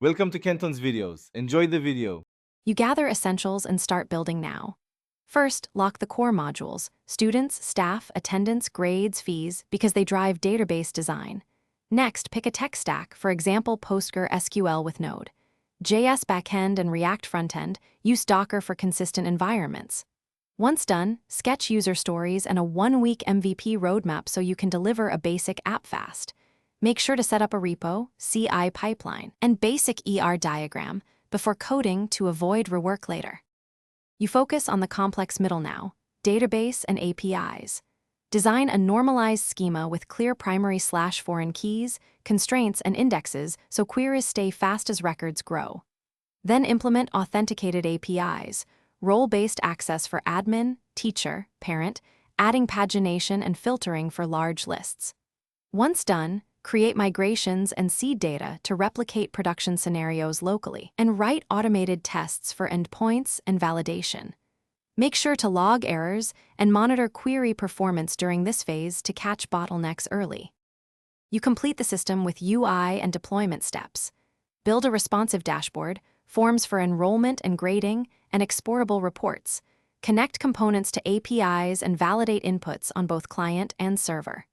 Welcome to Kenton's videos. Enjoy the video. You gather essentials and start building now. First, lock the core modules: students, staff, attendance, grades, fees, because they drive database design. Next, pick a tech stack, for example, PostgreSQL with Node. JS backend and React frontend, use Docker for consistent environments. Once done, sketch user stories and a 1-week MVP roadmap so you can deliver a basic app fast. Make sure to set up a repo, CI pipeline, and basic diagram before coding to avoid rework later. You focus on the complex middle now: database and APIs. Design a normalized schema with clear primary/foreign keys, constraints, and indexes so queries stay fast as records grow. Then implement authenticated APIs, role-based access for admin, teacher, parent, adding pagination and filtering for large lists. Once done, create migrations and seed data to replicate production scenarios locally, and write automated tests for endpoints and validation. Make sure to log errors and monitor query performance during this phase to catch bottlenecks early. You complete the system with UI and deployment steps. Build a responsive dashboard, forms for enrollment and grading, and exportable reports. Connect components to APIs and validate inputs on both client and server.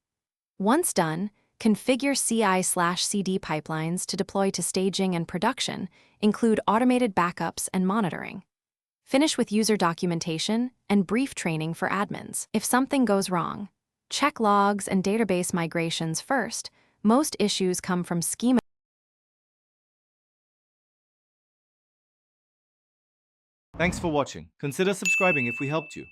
Once done, configure CI/CD pipelines to deploy to staging and production, include automated backups and monitoring. Finish with user documentation and brief training for admins. If something goes wrong, check logs and database migrations first. Most issues come from schema. Thanks for watching. Consider subscribing if we helped you.